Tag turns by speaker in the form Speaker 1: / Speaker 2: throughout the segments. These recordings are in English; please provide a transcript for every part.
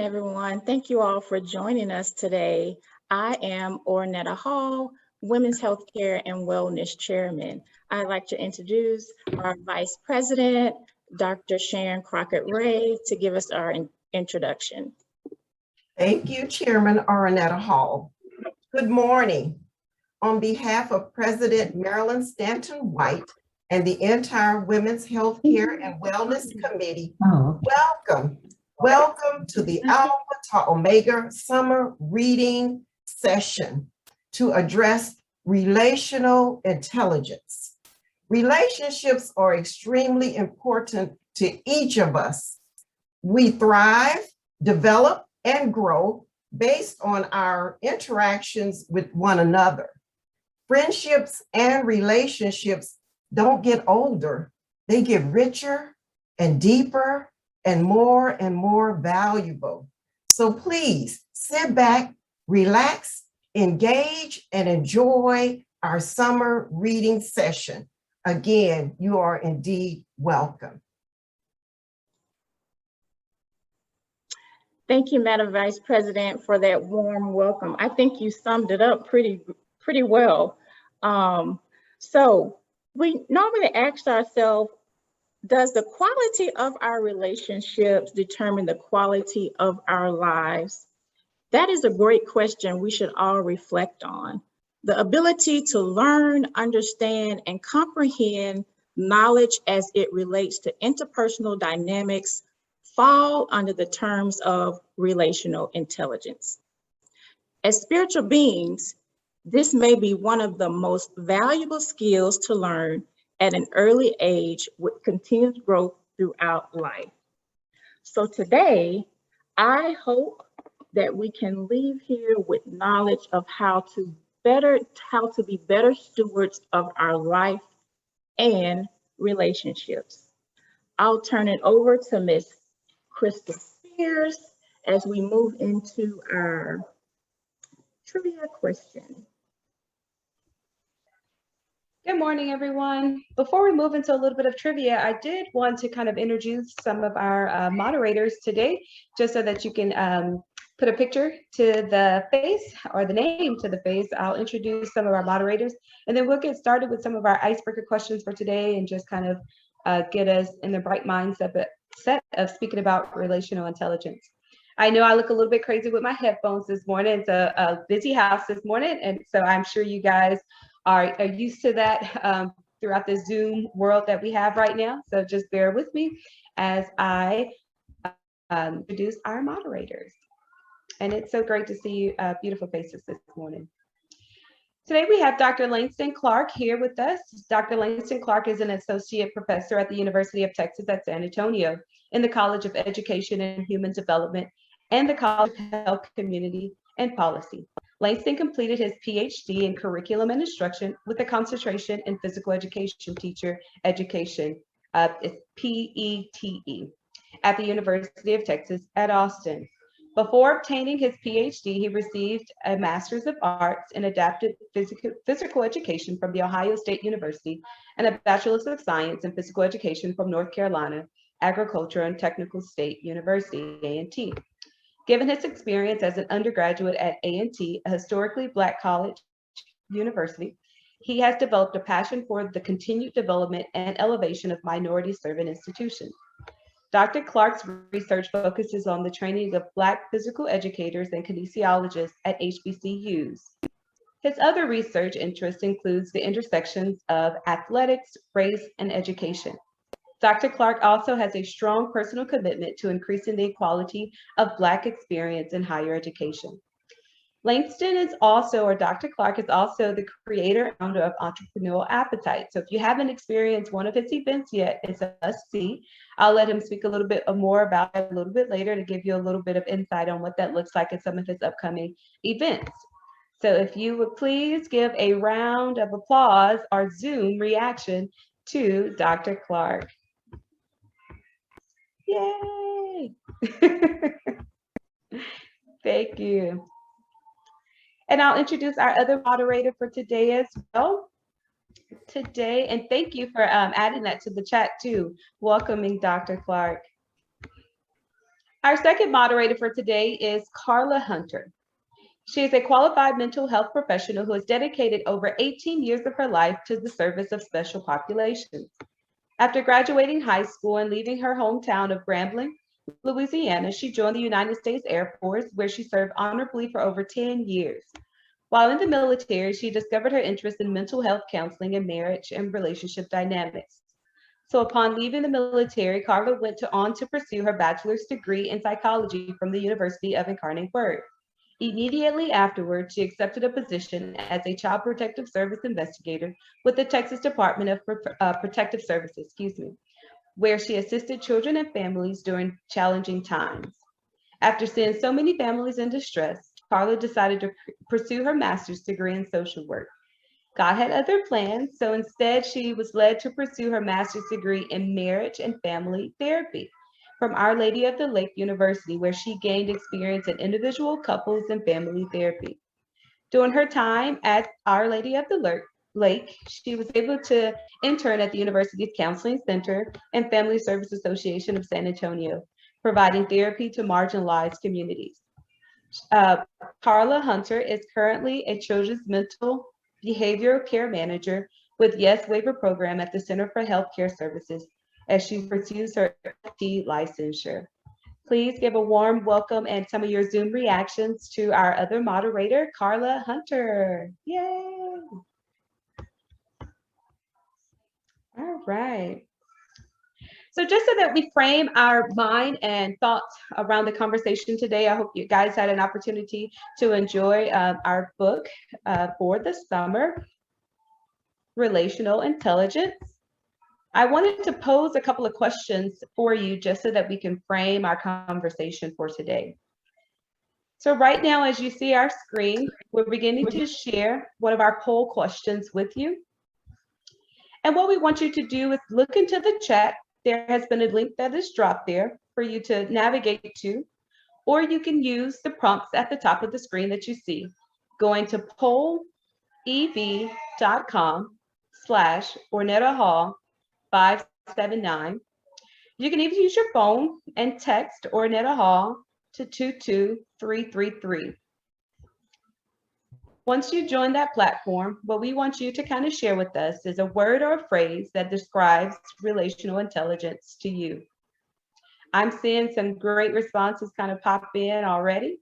Speaker 1: everyone. Thank you all for joining us today. I am Ornetta Hall, Women's Healthcare and Wellness Chairman. I'd like to introduce our Vice President, Dr. Sharon Crockett-Ray, to give us our introduction.
Speaker 2: Thank you, Chairman Ornetta Hall. Good morning. On behalf of President Marilyn Stanton White and the entire Women's Healthcare and Wellness Committee, welcome. Welcome to the Alpha to Omega Summer Reading Session to address relational intelligence. Relationships are extremely important to each of us. We thrive, develop, and grow based on our interactions with one another. Friendships and relationships don't get older, they get richer and deeper and more valuable. So please sit back, relax, engage, and enjoy our summer reading session. Again, you are indeed welcome.
Speaker 1: Thank you, Madam Vice President, for that warm welcome. I think you summed it up pretty well. So we normally ask ourselves, does the quality of our relationships determine the quality of our lives? That is a great question we should all reflect on. The ability to learn, understand, and comprehend knowledge as it relates to interpersonal dynamics fall under the terms of relational intelligence. As spiritual beings, this may be one of the most valuable skills to learn at an early age with continued growth throughout life. So today, I hope that we can leave here with knowledge of how to be better stewards of our life and relationships. I'll turn it over to Ms. Crystal Spears as we move into our trivia question.
Speaker 3: Good morning, everyone. Before we move into a little bit of trivia, I did want to kind of introduce some of our moderators today, just so that you can put a picture to the face or the name to the face. I'll introduce some of our moderators, and then we'll get started with some of our icebreaker questions for today and just kind of get us in the right mindset of speaking about relational intelligence. I know I look a little bit crazy with my headphones this morning. It's a busy house this morning, and so I'm sure you guys are used to that throughout the Zoom world that we have right now. So just bear with me as I introduce our moderators. And it's so great to see beautiful faces this morning. Today we have Dr. Langston Clark here with us. Dr. Langston Clark is an associate professor at the University of Texas at San Antonio in the College of Education and Human Development and the College of Health, Community, and Policy. Langston completed his PhD in Curriculum and Instruction with a concentration in Physical Education Teacher Education, it's PETE, at the University of Texas at Austin. Before obtaining his PhD, he received a Master's of Arts in Adapted Physical Education from The Ohio State University and a Bachelor's of Science in Physical Education from North Carolina Agricultural and Technical State University, A&T. Given his experience as an undergraduate at A&T, a historically Black college university, he has developed a passion for the continued development and elevation of minority-serving institutions. Dr. Clark's research focuses on the training of Black physical educators and kinesiologists at HBCUs. His other research interest includes the intersections of athletics, race, and education. Dr. Clark also has a strong personal commitment to increasing the equality of Black experience in higher education. Langston is also, or Dr. Clark is also the creator and founder of Entrepreneurial Appetite. So if you haven't experienced one of his events yet, it's a must-see. I'll let him speak a little bit more about it a little bit later to give you a little bit of insight on what that looks like in some of his upcoming events. So if you would please give a round of applause or Zoom reaction to Dr. Clark. Yay! Thank you. And I'll introduce our other moderator for today as well. And thank you for adding that to the chat too, welcoming Dr. Clark. Our second moderator for today is Carla Hunter. She is a qualified mental health professional who has dedicated over 18 years of her life to the service of special populations. After graduating high school and leaving her hometown of Grambling, Louisiana, she joined the United States Air Force, where she served honorably for over 10 years. While in the military, she discovered her interest in mental health counseling and marriage and relationship dynamics. So upon leaving the military, Carla went on to pursue her bachelor's degree in psychology from the University of Incarnate Word. Immediately afterwards, she accepted a position as a child protective service investigator with the Texas Department of Protective Services, where she assisted children and families during challenging times. After seeing so many families in distress, Carla decided to pursue her master's degree in social work. God had other plans, so instead she was led to pursue her master's degree in marriage and family therapy from Our Lady of the Lake University, where she gained experience in individual, couples, and family therapy. During her time at Our Lady of the Lake, she was able to intern at the university's Counseling Center and Family Service Association of San Antonio, providing therapy to marginalized communities. Carla Hunter is currently a children's mental behavioral care manager with Yes Waiver program at the Center for Healthcare Services as she pursues her FT licensure. Please give a warm welcome and some of your Zoom reactions to our other moderator, Carla Hunter. Yay! All right. So just so that we frame our mind and thoughts around the conversation today, I hope you guys had an opportunity to enjoy our book for the summer, Relational Intelligence. I wanted to pose a couple of questions for you just so that we can frame our conversation for today. So right now, as you see our screen, we're beginning to share one of our poll questions with you. And what we want you to do is look into the chat. There has been a link that is dropped there for you to navigate to, or you can use the prompts at the top of the screen that you see, going to pollev.com/Ornetta Hall 579. You can even use your phone and text Ornetta Hall to 22333. Once you join that platform, what we want you to kind of share with us is a word or a phrase that describes relational intelligence to you. I'm seeing some great responses kind of pop in already.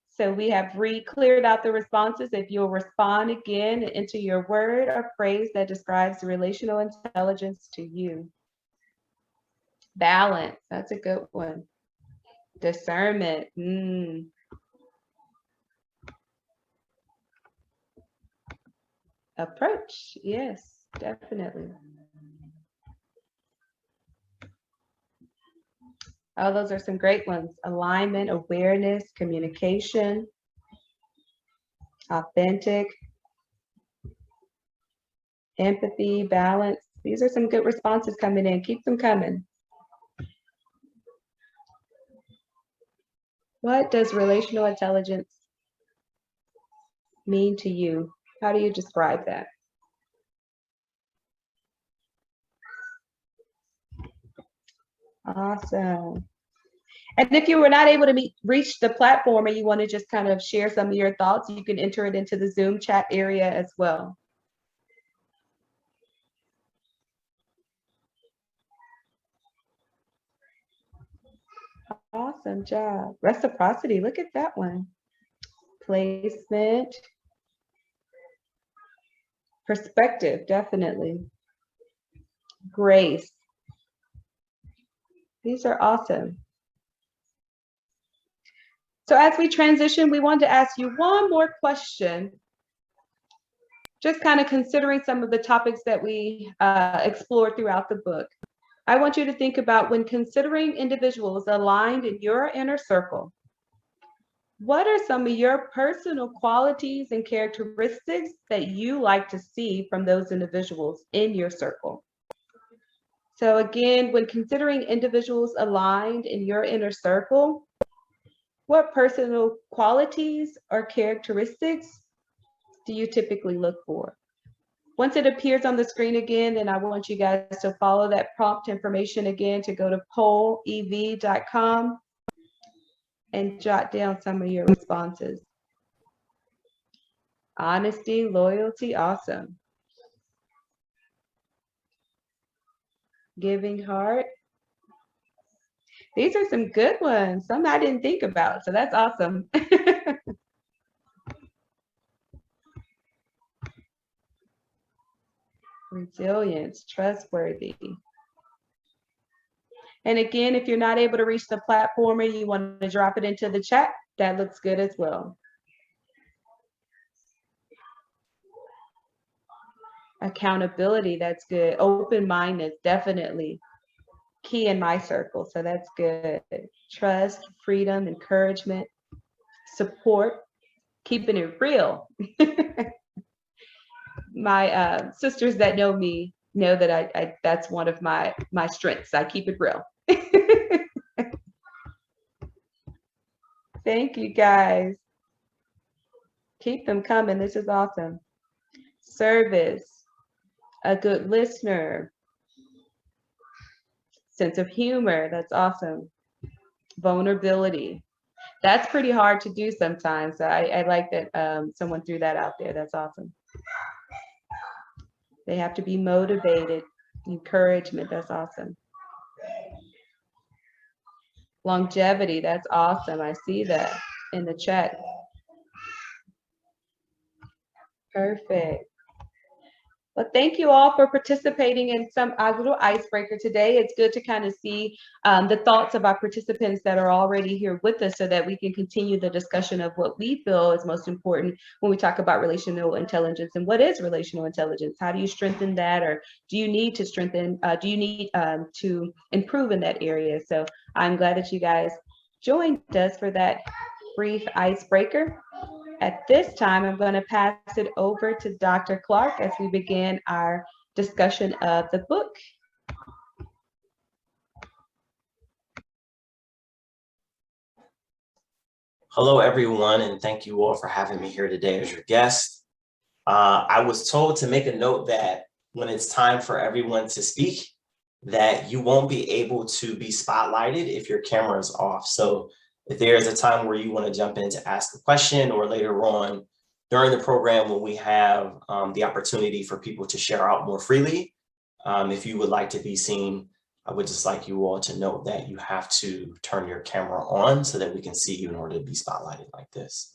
Speaker 3: So we have cleared out the responses. If you'll respond again and enter your word or phrase that describes relational intelligence to you. Balance, that's a good one. Discernment, Approach, yes, definitely. Oh, those are some great ones. Alignment, awareness, communication, authentic, empathy, balance. These are some good responses coming in. Keep them coming. What does relational intelligence mean to you? How do you describe that? Awesome. And if you were not able to reach the platform and you want to just kind of share some of your thoughts, you can enter it into the Zoom chat area as well. Awesome job. Reciprocity, look at that one. Placement. Perspective, definitely. Grace. These are awesome. So as we transition, we wanted to ask you one more question, just kind of considering some of the topics that we explored throughout the book. I want you to think about when considering individuals aligned in your inner circle, what are some of your personal qualities and characteristics that you like to see from those individuals in your circle? So again, when considering individuals aligned in your inner circle, what personal qualities or characteristics do you typically look for? Once it appears on the screen again, then I want you guys to follow that prompt information again to go to pollev.com and jot down some of your responses. Honesty, loyalty, awesome. Giving heart. These are some good ones. Some I didn't think about, so that's awesome. Resilience, trustworthy. And again, if you're not able to reach the platform and you want to drop it into the chat, that looks good as well. Accountability, that's good. Open-minded, definitely key in my circle, so that's good. Trust, freedom, encouragement, support, keeping it real. My sisters that know me know that I that's one of my strengths. I keep it real. Thank you guys. Keep them coming. This is awesome. Service, a good listener, sense of humor. That's awesome. Vulnerability. That's pretty hard to do sometimes. I like that someone threw that out there. That's awesome. They have to be motivated. Encouragement. That's awesome. Longevity. That's awesome. I see that in the chat. Perfect. Well, thank you all for participating in some little icebreaker today. It's good to kind of see the thoughts of our participants that are already here with us so that we can continue the discussion of what we feel is most important when we talk about relational intelligence. And what is relational intelligence? How do you strengthen that? Or do you need to strengthen, do you need to improve in that area? So I'm glad that you guys joined us for that brief icebreaker. At this time, I'm going to pass it over to Dr. Clark as we begin our discussion of the book.
Speaker 4: Hello, everyone, and thank you all for having me here today as your guest. I was told to make a note that when it's time for everyone to speak, that you won't be able to be spotlighted if your camera is off. So if there's a time where you want to jump in to ask a question, or later on during the program when we have the opportunity for people to share out more freely, if you would like to be seen, I would just like you all to note that you have to turn your camera on so that we can see you in order to be spotlighted like this.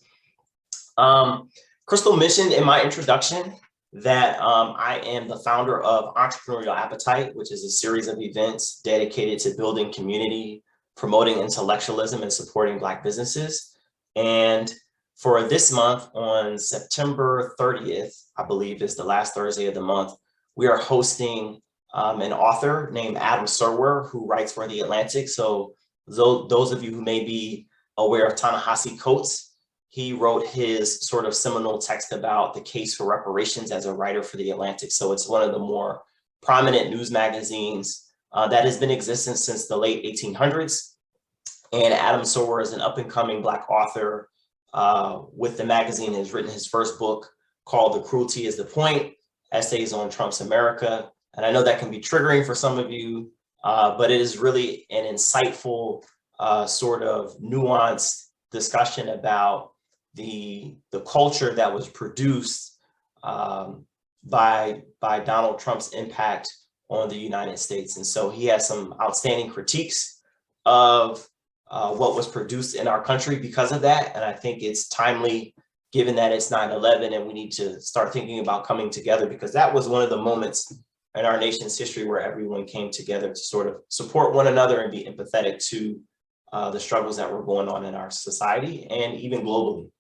Speaker 4: Crystal mentioned in my introduction that I am the founder of Entrepreneurial Appetite, which is a series of events dedicated to building community, promoting intellectualism, and supporting Black businesses. And for this month, on September 30th, I believe is the last Thursday of the month, we are hosting an author named Adam Serwer, who writes for The Atlantic. So those of you who may be aware of Ta-Nehisi Coates, he wrote his sort of seminal text about the case for reparations as a writer for The Atlantic. So it's one of the more prominent news magazines that has been in existence since the late 1800s. And Adam Serwer is an up-and-coming Black author with the magazine. Has written his first book called The Cruelty is the Point, Essays on Trump's America. And I know that can be triggering for some of you, but it is really an insightful sort of nuanced discussion about the culture that was produced by Donald Trump's impact on the United States. And so he has some outstanding critiques of what was produced in our country because of that. And I think it's timely, given that it's 9/11 and we need to start thinking about coming together, because that was one of the moments in our nation's history where everyone came together to sort of support one another and be empathetic to the struggles that were going on in our society and even globally.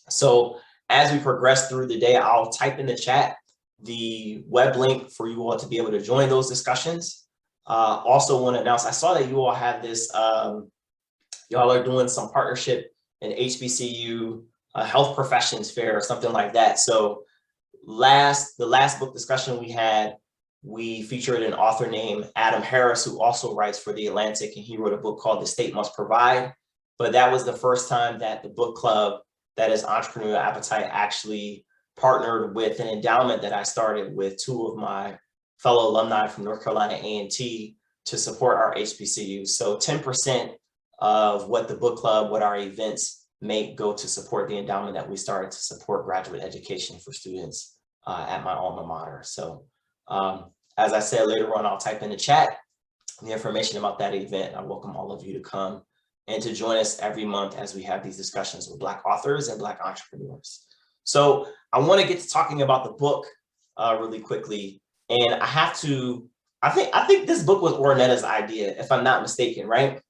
Speaker 4: So as we progress through the day, I'll type in the chat the web link for you all to be able to join those discussions. Also want to announce, I saw that you all have this, y'all are doing some partnership in HBCU Health Professions Fair or something like that. So the last book discussion we had, we featured an author named Adam Harris, who also writes for The Atlantic, and he wrote a book called The State Must Provide. But that was the first time that the book club, that is Entrepreneurial Appetite, actually partnered with an endowment that I started with two of my fellow alumni from North Carolina A&T to support our HBCUs. So 10% of what the book club, what our events make go to support the endowment that we started to support graduate education for students at my alma mater. So as I said, later on, I'll type in the chat the information about that event. I welcome all of you to come and to join us every month as we have these discussions with Black authors and Black entrepreneurs. So I want to get to talking about the book really quickly. And I think this book was Ornetta's idea, if I'm not mistaken, right?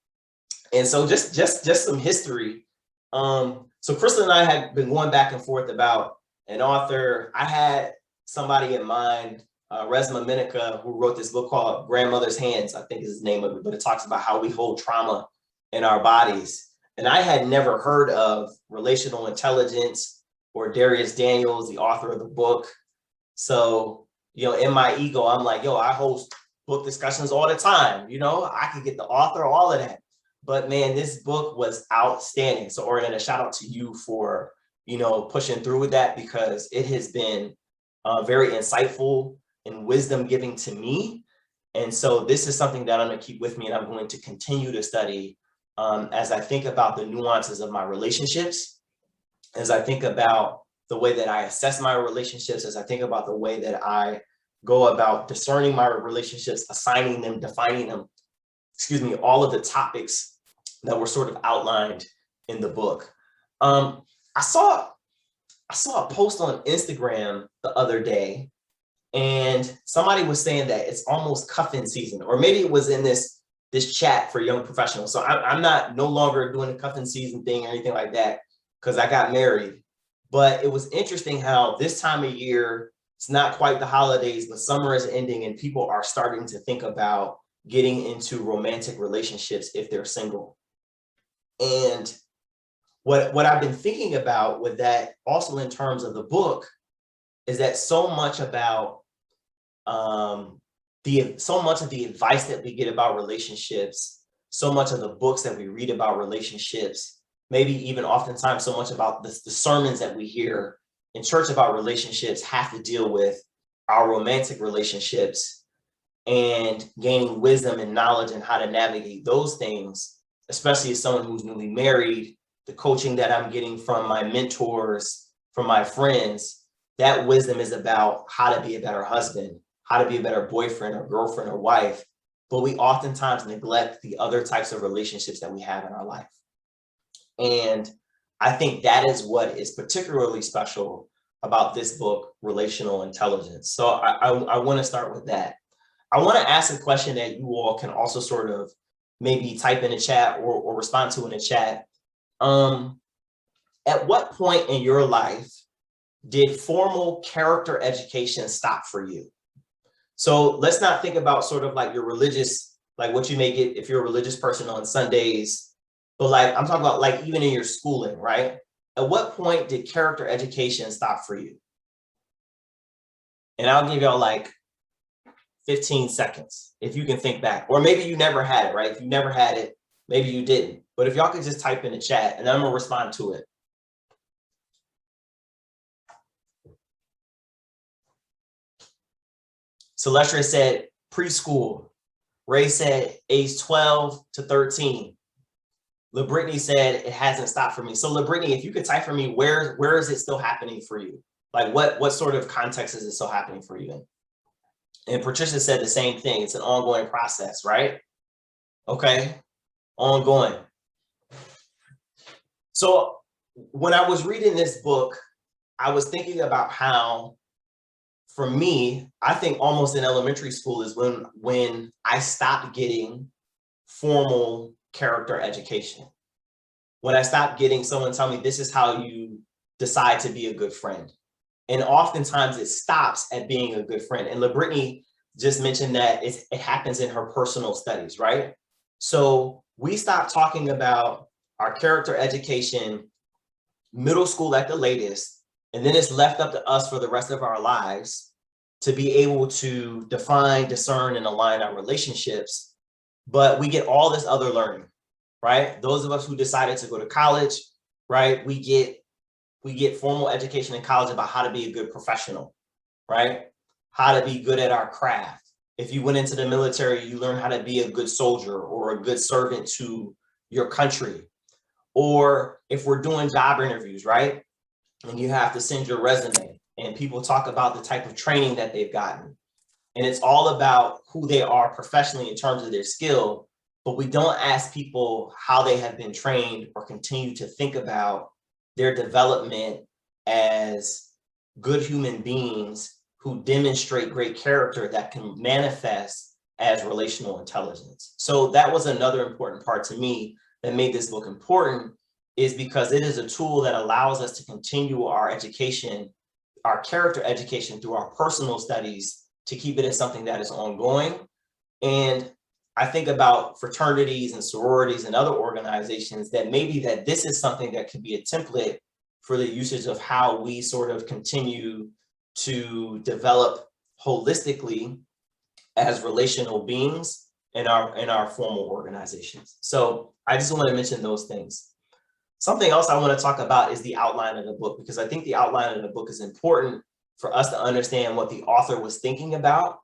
Speaker 4: And so just some history. So Crystal and I had been going back and forth about an author. I had somebody in mind, Resma Menica, who wrote this book called Grandmother's Hands, I think is the name of it, but it talks about how we hold trauma in our bodies. And I had never heard of Relational Intelligence or Dharius Daniels, the author of the book. So, in my ego, I'm like, I host book discussions all the time. I could get the author, all of that. But man, this book was outstanding. So Ornetta, shout out to you for, pushing through with that, because it has been very insightful and wisdom giving to me. And so this is something that I'm going to keep with me, and I'm going to continue to study as I think about the nuances of my relationships, as I think about the way that I assess my relationships, as I think about the way that I go about discerning my relationships, assigning them, defining them, all of the topics that were sort of outlined in the book. I saw a post on Instagram the other day, and somebody was saying that it's almost cuffing season, or maybe it was in this chat for young professionals. So I'm no longer doing the cuffing season thing or anything like that, because I got married. But it was interesting how this time of year, it's not quite the holidays, but summer is ending and people are starting to think about getting into romantic relationships if they're single. And what I've been thinking about with that, also in terms of the book, is that so much about so much of the advice that we get about relationships, so much of the books that we read about relationships, maybe even oftentimes so much about the sermons that we hear in church about relationships have to deal with our romantic relationships and gaining wisdom and knowledge and how to navigate those things, especially as someone who's newly married. The coaching that I'm getting from my mentors, from my friends, that wisdom is about how to be a better husband, how to be a better boyfriend or girlfriend or wife. But we oftentimes neglect the other types of relationships that we have in our life. And I think that is what is particularly special about this book, Relational Intelligence. So I want to start with that. I want to ask a question that you all can also sort of maybe type in the chat or respond to in the chat. At what point in your life did formal character education stop for you? So let's not think about sort of like your religious, like what you may get if you're a religious person on Sundays, but like I'm talking about like even in your schooling, right? At what point did character education stop for you? And I'll give y'all like 15 seconds if you can think back, or maybe you never had it, right? If you never had it, maybe you didn't. But if y'all could just type in the chat and I'm gonna respond to it. Celestia said preschool. Ray said age 12 to 13. LaBrittany said it hasn't stopped for me. So LaBrittany, if you could type for me, where is it still happening for you? Like what sort of context is it still happening for you in? And Patricia said the same thing. It's an ongoing process, right? Okay, ongoing. So when I was reading this book, I was thinking about how, for me, I think almost in elementary school is when I stopped getting formal character education. When I stopped getting someone tell me this is how you decide to be a good friend. And oftentimes it stops at being a good friend. And LaBrittany just mentioned that it happens in her personal studies, right? So we stopped talking about our character education, middle school at the latest, and then it's left up to us for the rest of our lives to be able to define, discern, and align our relationships. But we get all this other learning, right? Those of us who decided to go to college, right? We get we get formal education in college about how to be a good professional, right? How to be good at our craft. If you went into the military, you learn how to be a good soldier or a good servant to your country. Or if we're doing job interviews, right? And you have to send your resume and people talk about the type of training that they've gotten. And it's all about who they are professionally in terms of their skill, but we don't ask people how they have been trained or continue to think about their development as good human beings who demonstrate great character that can manifest as relational intelligence. So that was another important part to me that made this book important, is because it is a tool that allows us to continue our education, our character education through our personal studies, to keep it as something that is ongoing. And I think about fraternities and sororities and other organizations that maybe that this is something that could be a template for the usage of how we sort of continue to develop holistically as relational beings in our formal organizations. So I just want to mention those things. Something else I want to talk about is the outline of the book, because I think the outline of the book is important for us to understand what the author was thinking about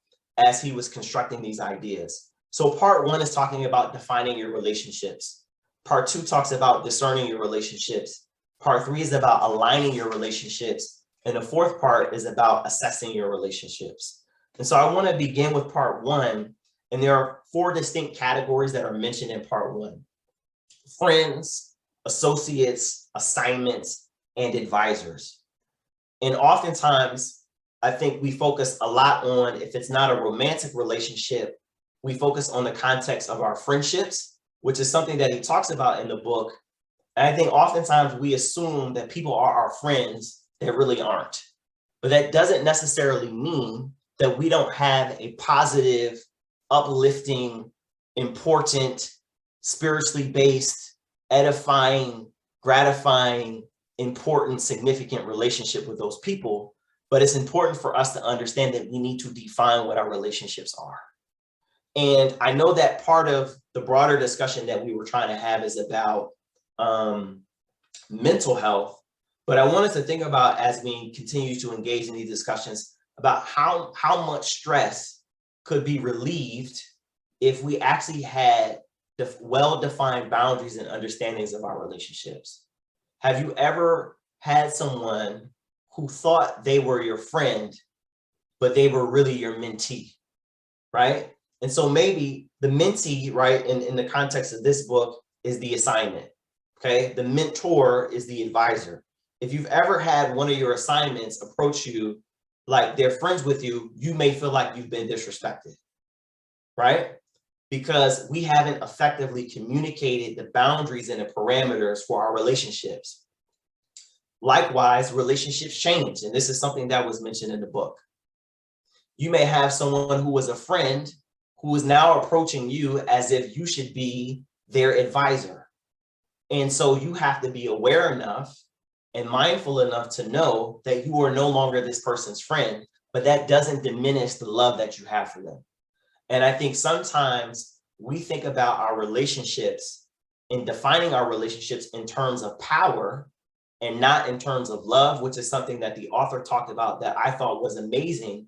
Speaker 4: as he was constructing these ideas. So part 1 is talking about defining your relationships. Part 2 talks about discerning your relationships. Part 3 is about aligning your relationships. And the 4th part is about assessing your relationships. And so I want to begin with part 1. And there are 4 distinct categories that are mentioned in part 1. Friends, associates, assignments, and advisors. And oftentimes, I think we focus a lot on, if it's not a romantic relationship, we focus on the context of our friendships, which is something that he talks about in the book. And I think oftentimes we assume that people are our friends that really aren't. But that doesn't necessarily mean that we don't have a positive, uplifting, important, spiritually based, edifying, gratifying, important, significant relationship with those people. But it's important for us to understand that we need to define what our relationships are. And I know that part of the broader discussion that we were trying to have is about mental health, but I wanted to think about, as we continue to engage in these discussions, about how much stress could be relieved if we actually had well-defined boundaries and understandings of our relationships. Have you ever had someone who thought they were your friend, but they were really your mentee, right? And so maybe the mentee, right, in the context of this book, is the assignment, okay? The mentor is the advisor. If you've ever had one of your assignments approach you like they're friends with you, you may feel like you've been disrespected, right? Because we haven't effectively communicated the boundaries and the parameters for our relationships. Likewise, relationships change, and this is something that was mentioned in the book. You may have someone who was a friend who is now approaching you as if you should be their advisor. And so you have to be aware enough and mindful enough to know that you are no longer this person's friend, but that doesn't diminish the love that you have for them. And I think sometimes we think about our relationships and defining our relationships in terms of power and not in terms of love, which is something that the author talked about that I thought was amazing,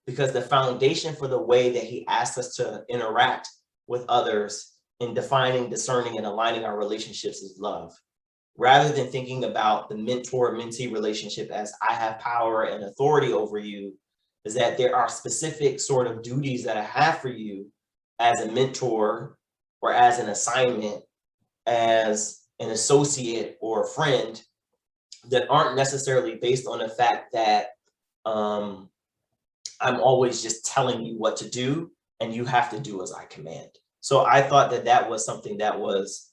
Speaker 4: because the foundation for the way that he asked us to interact with others in defining, discerning, and aligning our relationships is love. Rather than thinking about the mentor-mentee relationship as I have power and authority over you, is that there are specific sort of duties that I have for you as a mentor or as an assignment, as an associate or a friend, that aren't necessarily based on the fact that I'm always just telling you what to do and you have to do as I command. So I thought that that was something that was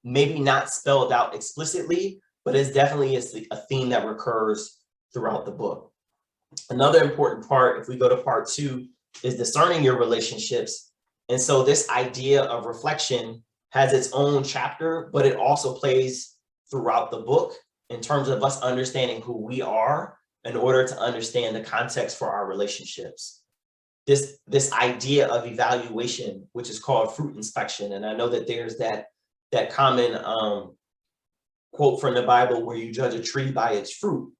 Speaker 4: maybe not spelled out explicitly, but it's definitely a theme that recurs throughout the book. Another important part, if we go to part 2, is discerning your relationships. And so this idea of reflection has its own chapter, but it also plays throughout the book in terms of us understanding who we are in order to understand the context for our relationships. This idea of evaluation, which is called fruit inspection. And I know that there's that common quote from the Bible where you judge a tree by its fruit,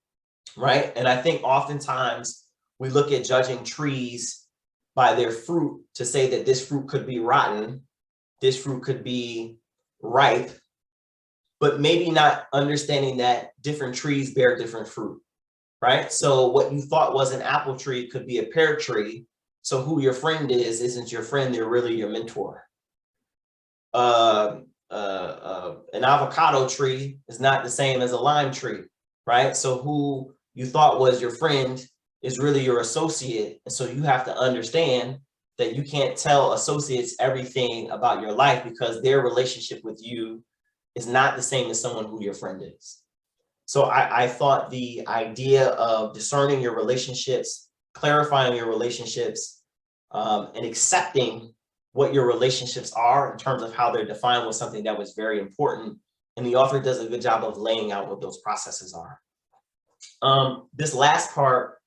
Speaker 4: right? And I think oftentimes we look at judging trees by their fruit to say that this fruit could be rotten, this fruit could be ripe, but maybe not understanding that different trees bear different fruit, right? So what you thought was an apple tree could be a pear tree. So who your friend is isn't your friend, they're really your mentor. An avocado tree is not the same as a lime tree, right? So who you thought was your friend is really your associate. And so you have to understand that you can't tell associates everything about your life because their relationship with you is not the same as someone who your friend is. So I thought the idea of discerning your relationships, clarifying your relationships, and accepting what your relationships are in terms of how they're defined was something that was very important. And the author does a good job of laying out what those processes are. This last part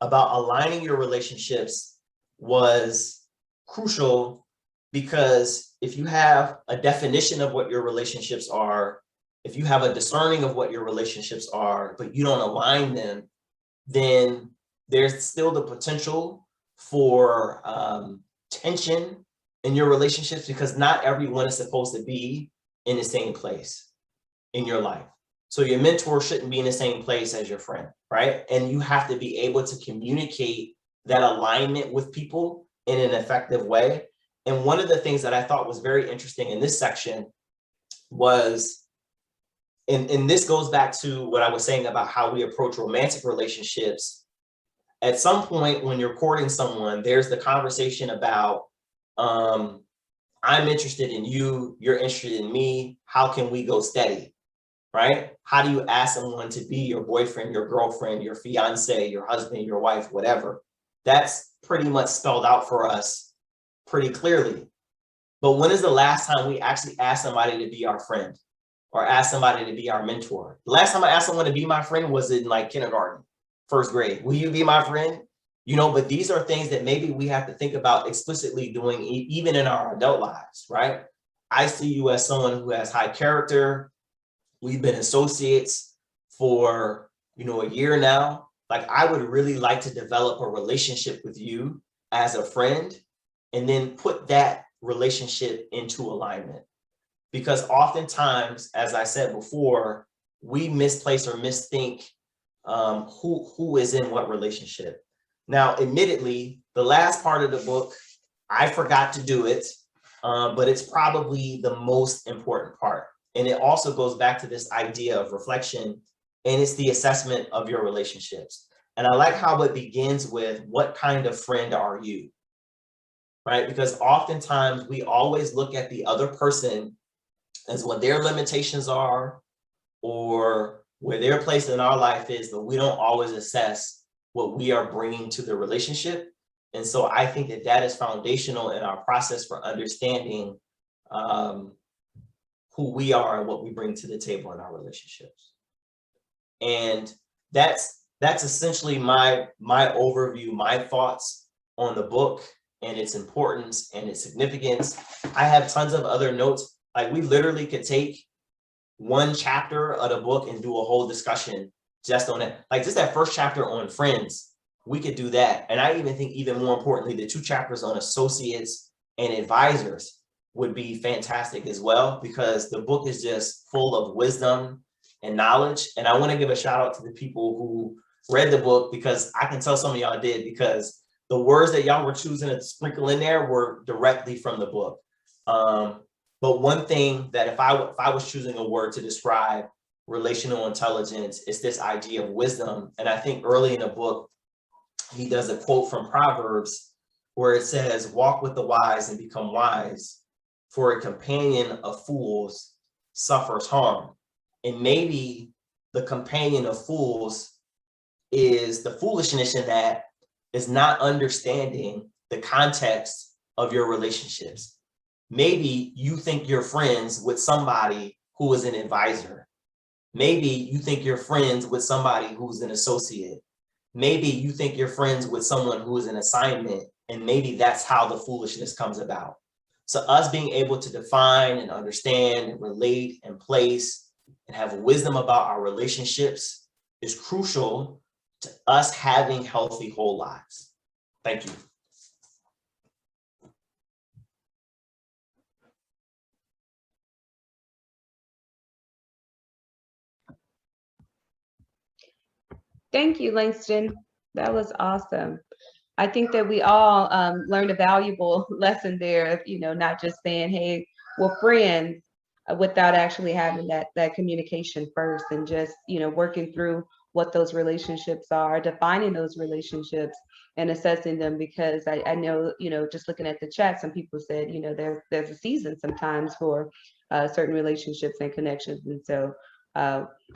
Speaker 4: about aligning your relationships was crucial because if you have a definition of what your relationships are, if you have a discerning of what your relationships are, but you don't align them, then there's still the potential for tension in your relationships because not everyone is supposed to be in the same place in your life. So your mentor shouldn't be in the same place as your friend, right? And you have to be able to communicate that alignment with people in an effective way. And one of the things that I thought was very interesting in this section was, and this goes back to what I was saying about how we approach romantic relationships. At some point when you're courting someone, there's the conversation about, I'm interested in you, you're interested in me, how can we go steady, right? How do you ask someone to be your boyfriend, your girlfriend, your fiance, your husband, your wife, whatever? That's pretty much spelled out for us pretty clearly. But when is the last time we actually asked somebody to be our friend or asked somebody to be our mentor? The last time I asked someone to be my friend was in like kindergarten, first grade. Will you be my friend? You know, but these are things that maybe we have to think about explicitly doing even in our adult lives, right? I see you as someone who has high character. We've been associates for, a year now. Like, I would really like to develop a relationship with you as a friend and then put that relationship into alignment. Because oftentimes, as I said before, we misplace or misthink who is in what relationship. Now, admittedly, the last part of the book, I forgot to do it, but it's probably the most important part. And it also goes back to this idea of reflection, and it's the assessment of your relationships. And I like how it begins with, what kind of friend are you? Right? Because oftentimes we always look at the other person as what their limitations are or where their place in our life is, but we don't always assess what we are bringing to the relationship. And so I think that that is foundational in our process for understanding who we are and what we bring to the table in our relationships. And that's essentially my overview, my thoughts on the book and its importance and its significance. I have tons of other notes. Like, we literally could take one chapter of the book and do a whole discussion just on it. Like, just that first chapter on friends, we could do that. And I even think, even more importantly, the 2 chapters on associates and advisors would be fantastic as well, because the book is just full of wisdom and knowledge. And I want to give a shout out to the people who read the book, because I can tell some of y'all did, because the words that y'all were choosing to sprinkle in there were directly from the book. But one thing that if I was choosing a word to describe relational intelligence, it's this idea of wisdom. And I think early in the book, he does a quote from Proverbs where it says, walk with the wise and become wise, for a companion of fools suffers harm. And maybe the companion of fools is the foolishness in that is not understanding the context of your relationships. Maybe you think you're friends with somebody who is an advisor. Maybe you think you're friends with somebody who's an associate. Maybe you think you're friends with someone who is an assignment, and maybe that's how the foolishness comes about. So us being able to define and understand and relate and place and have wisdom about our relationships is crucial to us having healthy whole lives. Thank you.
Speaker 3: Thank you, Langston. That was awesome. I think that we all learned a valuable lesson there of, not just saying, hey, we're friends, without actually having that communication first, and just, working through what those relationships are, defining those relationships and assessing them. Because I know, just looking at the chat, some people said, there's a season sometimes for certain relationships and connections. And so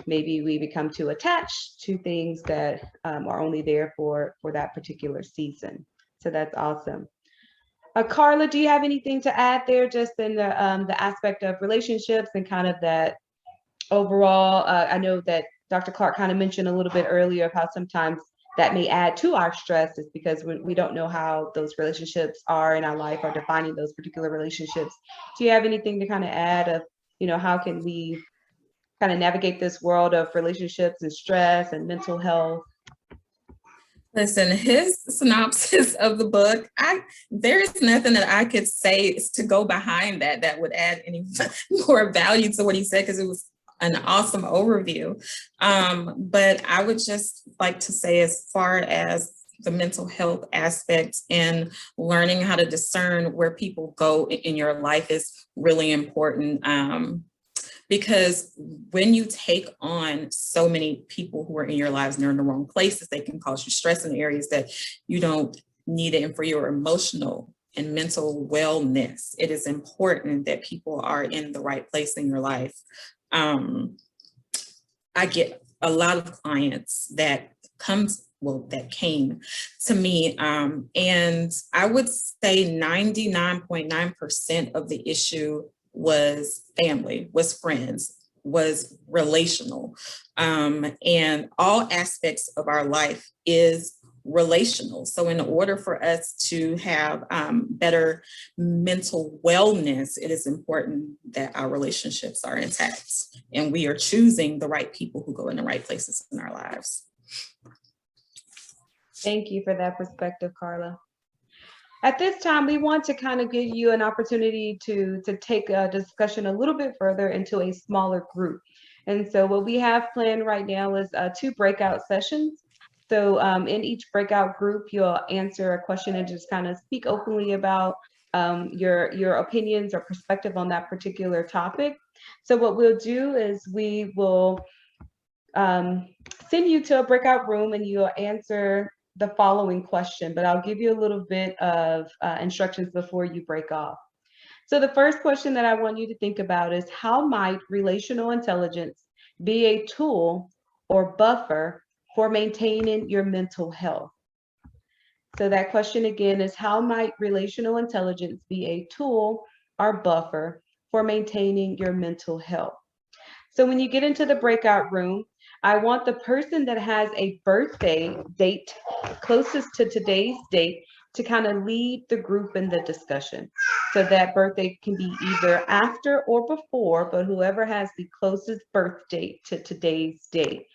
Speaker 3: maybe we become too attached to things that are only there for that particular season. So that's awesome. Carla, do you have anything to add there, just in the aspect of relationships and kind of that overall? I know that Dr. Clark kind of mentioned a little bit earlier of how sometimes that may add to our stress, is because we don't know how those relationships are in our life, or defining those particular relationships. Do you have anything to kind of add of, how can we kind of navigate this world of relationships and stress and mental health?
Speaker 5: Listen, his synopsis of the book, there's nothing that I could say to go behind that would add any more value to what he said, because it was an awesome overview. But I would just like to say, as far as the mental health aspect and learning how to discern where people go in your life is really important. Because when you take on so many people who are in your lives and they're in the wrong places, they can cause you stress in areas that you don't need it. And for your emotional and mental wellness, it is important that people are in the right place in your life. I get a lot of clients that came to me, and I would say 99.9% of the issue was family, was friends, was relational. And all aspects of our life is relational. So in order for us to have better mental wellness, it is important that our relationships are intact and we are choosing the right people who go in the right places in our lives.
Speaker 3: Thank you for that perspective, Carla. At this time, we want to kind of give you an opportunity to take a discussion a little bit further into a smaller group. And so what we have planned right now is 2 breakout sessions. So in each breakout group, you'll answer a question and just kind of speak openly about your opinions or perspective on that particular topic. So what we'll do is we will send you to a breakout room and you'll answer the following question, but I'll give you a little bit of instructions before you break off. So the first question that I want you to think about is, how might relational intelligence be a tool or buffer for maintaining your mental health? So that question again is, how might relational intelligence be a tool or buffer for maintaining your mental health? So when you get into the breakout room, I want the person that has a birthday date closest to today's date to kind of lead the group in the discussion. So that birthday can be either after or before, but whoever has the closest birth date to today's date.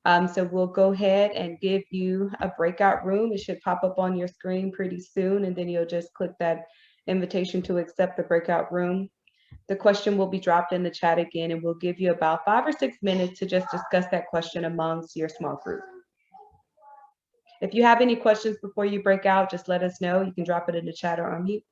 Speaker 3: So we'll go ahead and give you a breakout room. It should pop up on your screen pretty soon, and then you'll just click that invitation to accept the breakout room. The question will be dropped in the chat again, and we'll give you about 5 or 6 minutes to just discuss that question amongst your small group. If you have any questions before you break out, just let us know. You can drop it in the chat or unmute.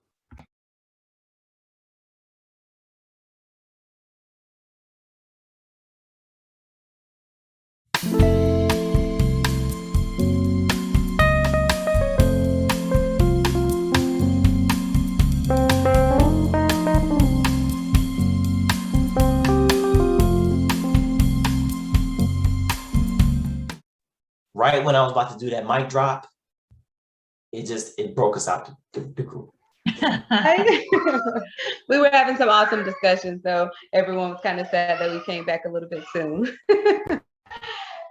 Speaker 4: Right when I was about to do that mic drop, it broke us out the group.
Speaker 3: We were having some awesome discussions, though. Everyone was kind of sad that we came back a little bit soon.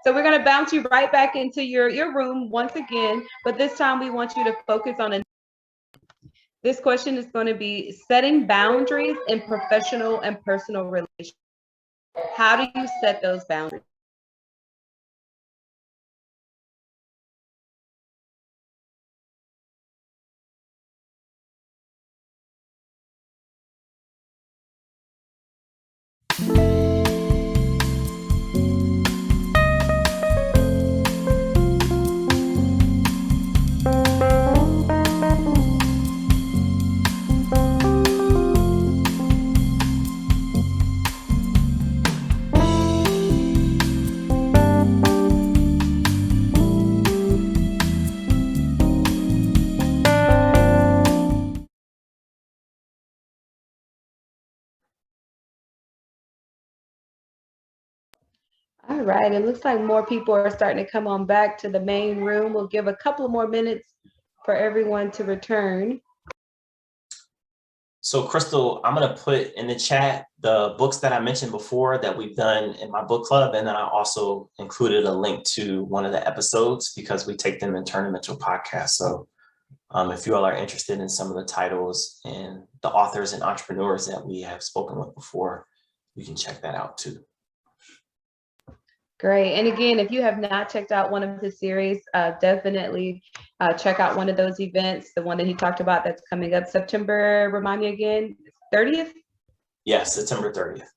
Speaker 3: So we're going to bounce you right back into your room once again, but this time we want you to focus on this question is going to be setting boundaries in professional and personal relationships. How do you set those boundaries? All right, it looks like more people are starting to come on back to the main room. We'll give a couple more minutes for everyone to return.
Speaker 4: So Crystal, I'm gonna put in the chat the books that I mentioned before that we've done in my book club. And then I also included a link to one of the episodes because we take them and turn them into a podcast. So if you all are interested in some of the titles and the authors and entrepreneurs that we have spoken with before, you can check that out too.
Speaker 3: Great. And again, if you have not checked out one of his series, definitely check out one of those events, the one that he talked about that's coming up September, remind me again, 30th?
Speaker 4: Yes, September 30th.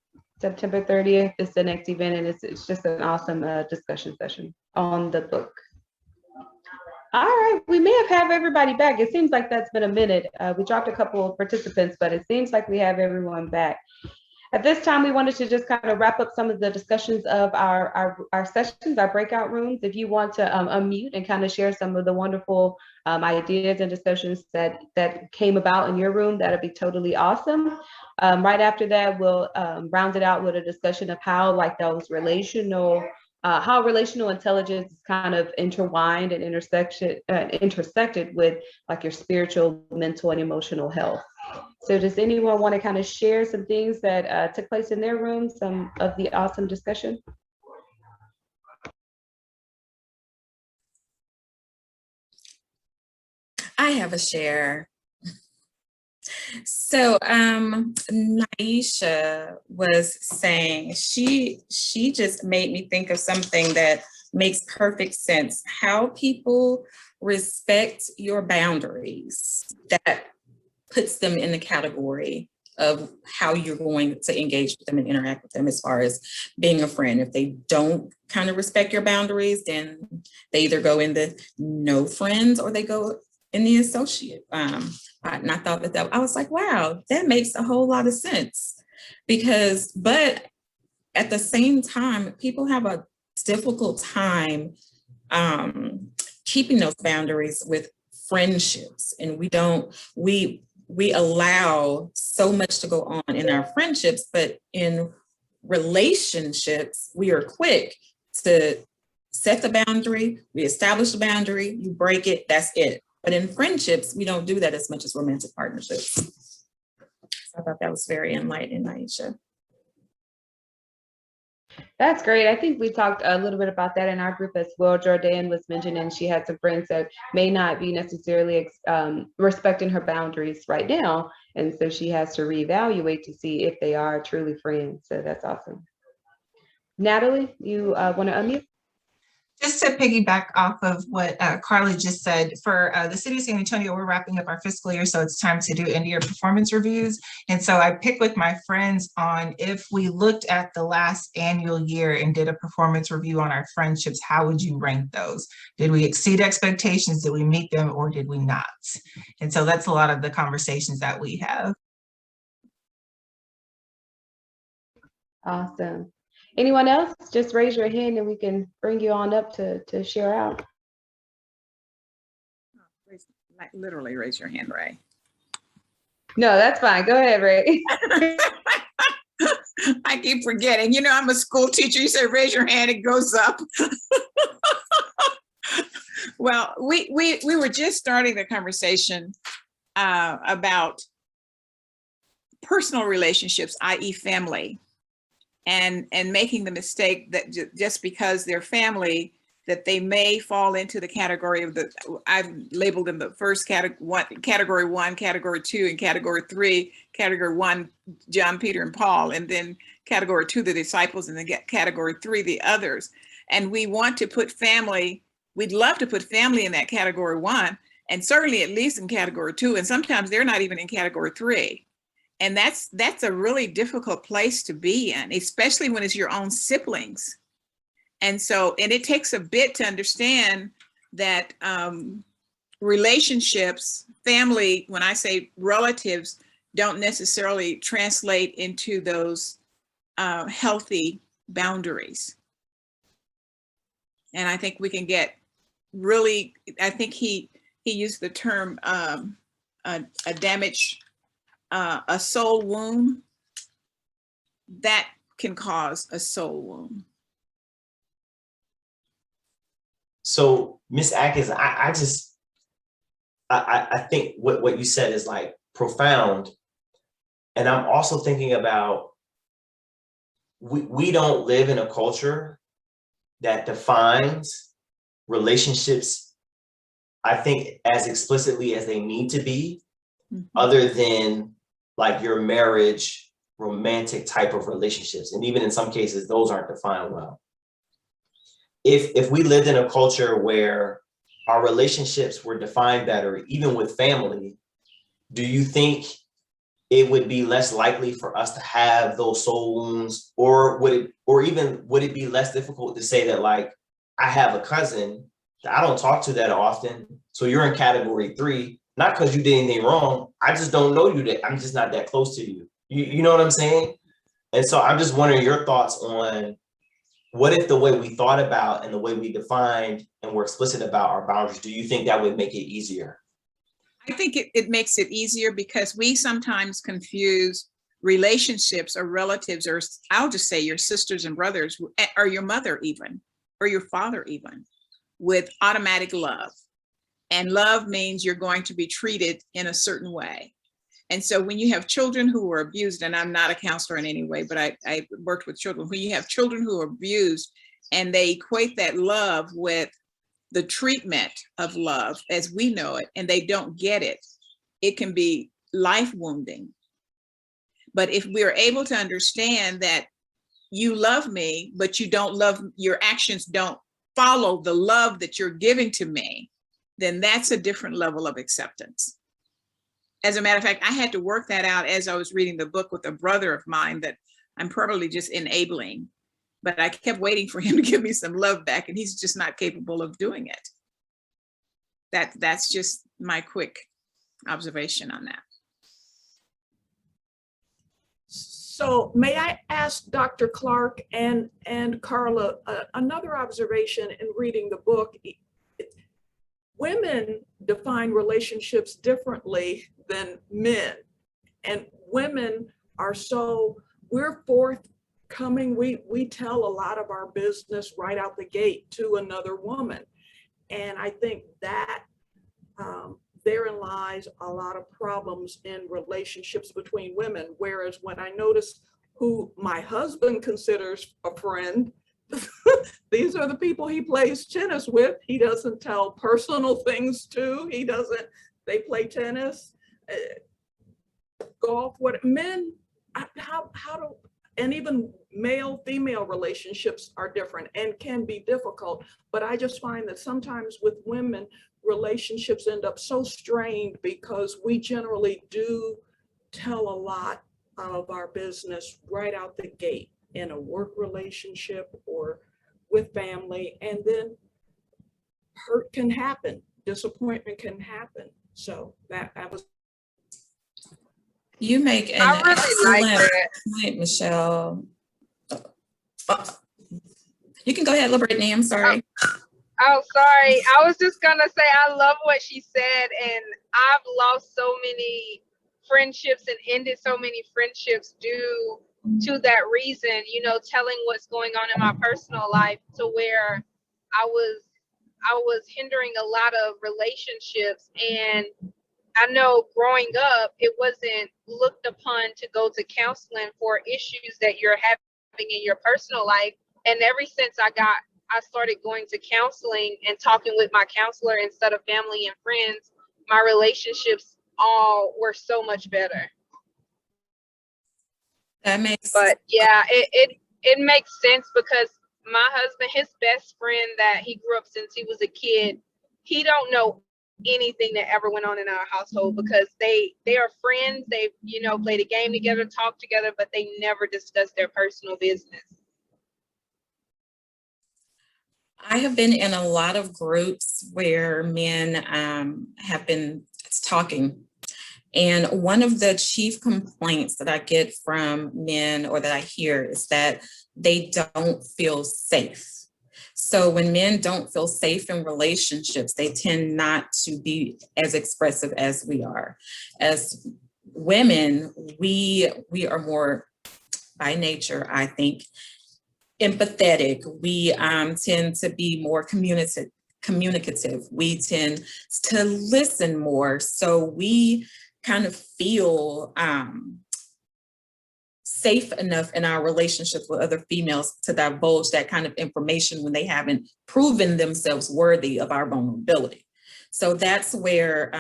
Speaker 3: September 30th is the next event, and it's just an awesome discussion session on the book. All right, we may have everybody back. It seems like that's been a minute. We dropped a couple of participants, but it seems like we have everyone back. At this time, we wanted to just kind of wrap up some of the discussions of our sessions, our breakout rooms. If you want to unmute and kind of share some of the wonderful ideas and discussions that came about in your room, that'd be totally awesome. Right after that, we'll round it out with a discussion of how like those how relational intelligence is kind of intertwined and intersected with like your spiritual, mental, and emotional health. So does anyone want to kind of share some things that took place in their room, some of the awesome discussion?
Speaker 5: I have a share. So Naisha was saying, she just made me think of something that makes perfect sense. How people respect your boundaries, that puts them in the category of how you're going to engage with them and interact with them as far as being a friend. If they don't kind of respect your boundaries, then they either go in the no friends or they go in the associate. And I thought that I was like, wow, that makes a whole lot of sense. But at the same time, people have a difficult time keeping those boundaries with friendships. And we allow so much to go on in our friendships, but in relationships, we are quick to set the boundary, we establish the boundary, you break it, that's it. But in friendships, we don't do that as much as romantic partnerships. So I thought that was very enlightening, Aisha.
Speaker 3: That's great. I think we talked a little bit about that in our group as well. Jordan was mentioning she had some friends that may not be necessarily respecting her boundaries right now. And so she has to reevaluate to see if they are truly friends. So that's awesome. Natalie, you want to unmute?
Speaker 6: Just to piggyback off of what Carly just said, for the city of San Antonio, we're wrapping up our fiscal year, so it's time to do end-of-year performance reviews. And so I picked with my friends on if we looked at the last annual year and did a performance review on our friendships, how would you rank those? Did we exceed expectations? Did we meet them, or did we not? And so that's a lot of the conversations that we have.
Speaker 3: Awesome. Anyone else? Just raise your hand and we can bring you on up to share out.
Speaker 7: Like literally raise your hand, Ray.
Speaker 3: No, that's fine. Go ahead, Ray.
Speaker 7: I keep forgetting. You know, I'm a school teacher. You say raise your hand, it goes up. Well, we were just starting the conversation about personal relationships, i.e. family. And making the mistake that just because they're family, that they may fall into the category of I've labeled them the first category one, category two, and category three. Category one, John, Peter, and Paul, and then category two, the disciples, and then category three, the others. And we want to put family, we'd love to put family in that category one, and certainly at least in category two, and sometimes they're not even in category three. And that's a really difficult place to be in, especially when it's your own siblings. And so, and it takes a bit to understand that relationships, family, when I say relatives, don't necessarily translate into those healthy boundaries. And I think we can get really, I think he used the term a damage, a soul wound, that can cause a soul wound.
Speaker 4: So, Ms. Atkins, I think what you said is like profound. And I'm also thinking about, we don't live in a culture that defines relationships, I think, as explicitly as they need to be, other than like your marriage, romantic type of relationships. And even in some cases, those aren't defined well. If we lived in a culture where our relationships were defined better, even with family, do you think it would be less likely for us to have those soul wounds? Or would it be less difficult to say that, like, I have a cousin that I don't talk to that often, so you're in category three, not because you did anything wrong, I just don't know you, that I'm just not that close to you. You know what I'm saying? And so I'm just wondering your thoughts on, what if the way we thought about and the way we defined and were explicit about our boundaries, do you think that would make it easier?
Speaker 7: I think it makes it easier because we sometimes confuse relationships or relatives, or I'll just say your sisters and brothers, or your mother even, or your father even, with automatic love. And love means you're going to be treated in a certain way. And so when you have children who are abused, and I'm not a counselor in any way, but I worked with children, when you have children who are abused and they equate that love with the treatment of love as we know it, and they don't get it, it can be life wounding. But if we're able to understand that you love me, but you don't love, your actions don't follow the love that you're giving to me, then that's a different level of acceptance. As a matter of fact, I had to work that out as I was reading the book with a brother of mine that I'm probably just enabling, but I kept waiting for him to give me some love back, and he's just not capable of doing it. That's just my quick observation on that.
Speaker 8: So may I ask Dr. Clark and Carla another observation in reading the book? Women define relationships differently than men, and women are we're forthcoming. We tell a lot of our business right out the gate to another woman. And I think that therein lies a lot of problems in relationships between women. Whereas when I notice who my husband considers a friend, these are the people he plays tennis with. He doesn't tell personal things to. They play tennis, golf, what men, and even male-female relationships are different and can be difficult. But I just find that sometimes with women, relationships end up so strained because we generally do tell a lot of our business right out the gate in a work relationship or with family, and then hurt can happen, disappointment can happen. So that was.
Speaker 5: You make an excellent point, Michelle. You can go ahead, Brittany. I'm sorry.
Speaker 9: Oh, sorry. I was just gonna say I love what she said, and I've lost so many friendships and ended so many friendships due to that reason, you know, telling what's going on in my personal life, to where I was hindering a lot of relationships. And I know growing up, it wasn't looked upon to go to counseling for issues that you're having in your personal life. And ever since I got I started going to counseling and talking with my counselor instead of family and friends, my relationships all were so much better.
Speaker 5: That makes
Speaker 9: But yeah, it makes sense because my husband, his best friend that he grew up since he was a kid, he don't know anything that ever went on in our household because they are friends. They, you know, played a game together, talked together, but they never discussed their personal business.
Speaker 5: I have been in a lot of groups where men have been talking. And one of the chief complaints that I get from men or that I hear is that they don't feel safe. So when men don't feel safe in relationships, they tend not to be as expressive as we are. As women, we are more by nature, I think, empathetic. We tend to be more communicative. We tend to listen more. So we kind of feel safe enough in our relationships with other females to divulge that kind of information when they haven't proven themselves worthy of our vulnerability. So that's where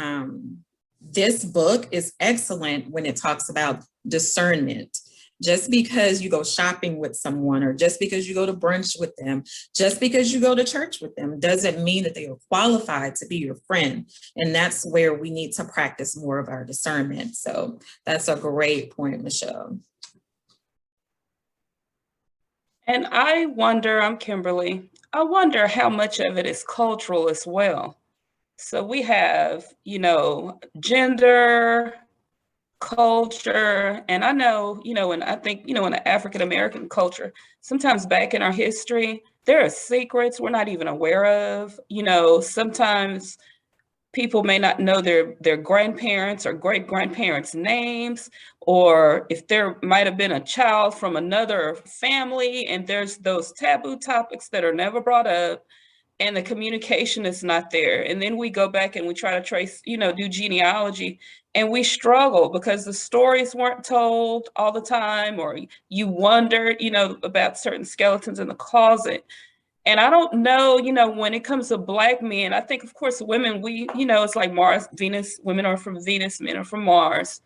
Speaker 5: this book is excellent when it talks about discernment. Just because you go shopping with someone, or just because you go to brunch with them, just because you go to church with them, doesn't mean that they are qualified to be your friend. And that's where we need to practice more of our discernment. So that's a great point, Michelle.
Speaker 10: And I wonder, I'm Kimberly, I wonder how much of it is cultural as well. So we have, you know, gender, culture, and I know, you know, and I think, you know, in the African-American culture, sometimes back in our history, there are secrets we're not even aware of. You know, sometimes people may not know their grandparents or great-grandparents' names, or if there might have been a child from another family, and there's those taboo topics that are never brought up, and the communication is not there. And then we go back and we try to trace, you know, do genealogy, and we struggle because the stories weren't told all the time, or you wondered, you know, about certain skeletons in the closet. And I don't know, you know, when it comes to Black men, I think, of course, women, we, you know, it's like Mars, Venus, women are from Venus, men are from Mars,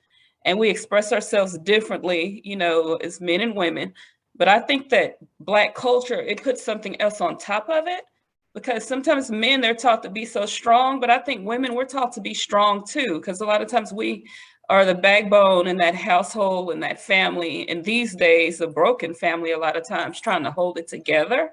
Speaker 10: and we express ourselves differently, you know, as men and women. But I think that Black culture, it puts something else on top of it, because sometimes men, they're taught to be so strong, but I think women, we're taught to be strong too, because a lot of times we are the backbone in that household and that family. And these days, a broken family, a lot of times trying to hold it together.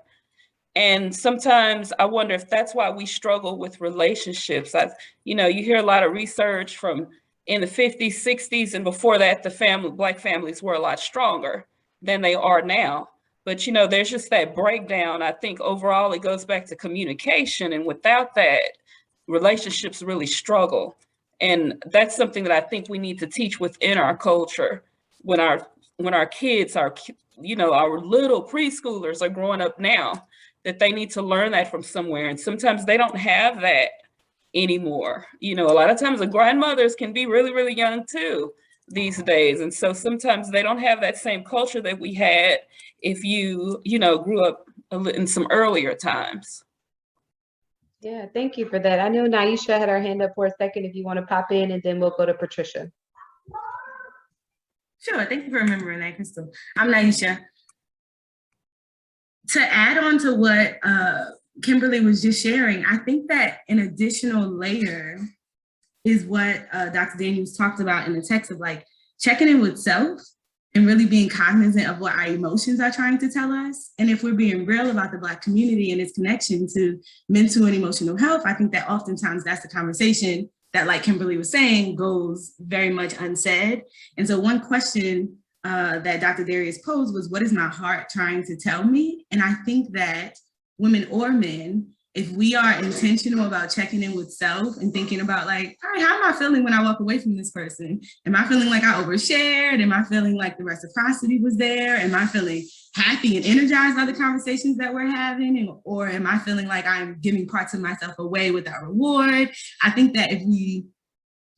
Speaker 10: And sometimes I wonder if that's why we struggle with relationships. You know, you hear a lot of research from in the 50s, 60s, and before that, Black families were a lot stronger than they are now. But, you know, there's just that breakdown. I think overall it goes back to communication. And without that, relationships really struggle. And that's something that I think we need to teach within our culture when our kids, you know, our little preschoolers are growing up now, that they need to learn that from somewhere. And sometimes they don't have that anymore. You know, a lot of times the grandmothers can be really, really young too these days. And so sometimes they don't have that same culture that we had if you know, grew up in some earlier times.
Speaker 3: Yeah, thank you for that. I know Naisha had her hand up for a second if you want to pop in, and then we'll go to Patricia.
Speaker 11: Sure, thank you for remembering that, Crystal. I'm Naisha. To add on to what Kimberly was just sharing, I think that an additional layer is what Dr. Daniels talked about in the text of like checking in with self and really being cognizant of what our emotions are trying to tell us. And if we're being real about the Black community and its connection to mental and emotional health, I think that oftentimes that's the conversation that, like Kimberly was saying, goes very much unsaid. And so one question that Dr. Dharius posed was, what is my heart trying to tell me? And I think that women or men, if we are intentional about checking in with self and thinking about like, all right, how am I feeling when I walk away from this person? Am I feeling like I overshared? Am I feeling like the reciprocity was there? Am I feeling happy and energized by the conversations that we're having? Or am I feeling like I'm giving parts of myself away without reward? I think that if we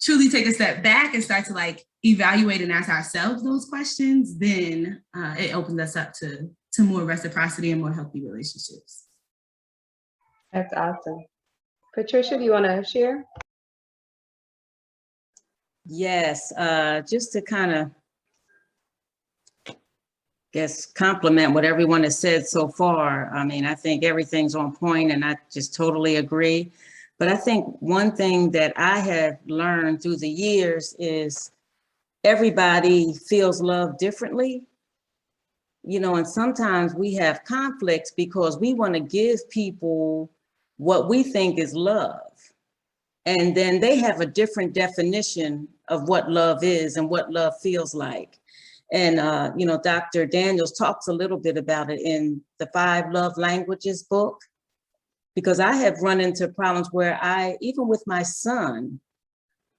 Speaker 11: truly take a step back and start to like evaluate and ask ourselves those questions, then it opens us up to more reciprocity and more healthy relationships.
Speaker 3: That's awesome. Patricia, do you want to share?
Speaker 12: Yes, just to kind of compliment what everyone has said so far. I mean, I think everything's on point and I just totally agree. But I think one thing that I have learned through the years is everybody feels love differently. You know, and sometimes we have conflicts because we want to give people what we think is love. And then they have a different definition of what love is and what love feels like. And, you know, Dr. Daniels talks a little bit about it in the 5 Love Languages book, because I have run into problems where even with my son,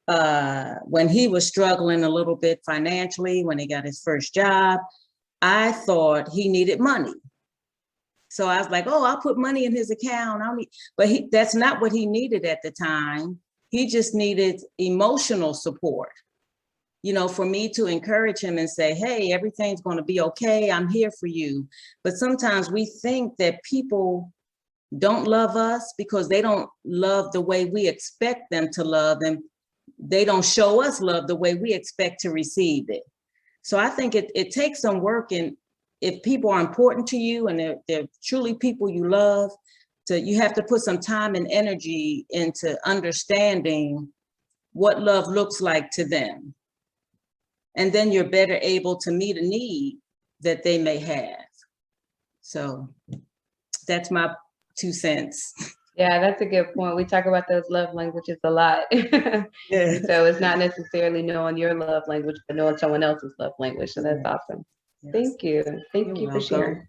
Speaker 12: when he was struggling a little bit financially, when he got his first job, I thought he needed money. So I was like, oh, I'll put money in his account. But that's not what he needed at the time. He just needed emotional support, you know, for me to encourage him and say, hey, everything's going to be okay. I'm here for you. But sometimes we think that people don't love us because they don't love the way we expect them to love them. They don't show us love the way we expect to receive it. So I think it takes some work, and if people are important to you and they're truly people you love, you have to put some time and energy into understanding what love looks like to them. And then you're better able to meet a need that they may have. So that's my 2 cents.
Speaker 3: Yeah, that's a good point. We talk about those love languages a lot.
Speaker 12: Yeah.
Speaker 3: So it's not necessarily knowing your love language, but knowing someone else's love language. So that's awesome.
Speaker 12: Yes.
Speaker 3: Thank you. Thank
Speaker 12: You're
Speaker 3: you for
Speaker 12: welcome.
Speaker 3: sharing.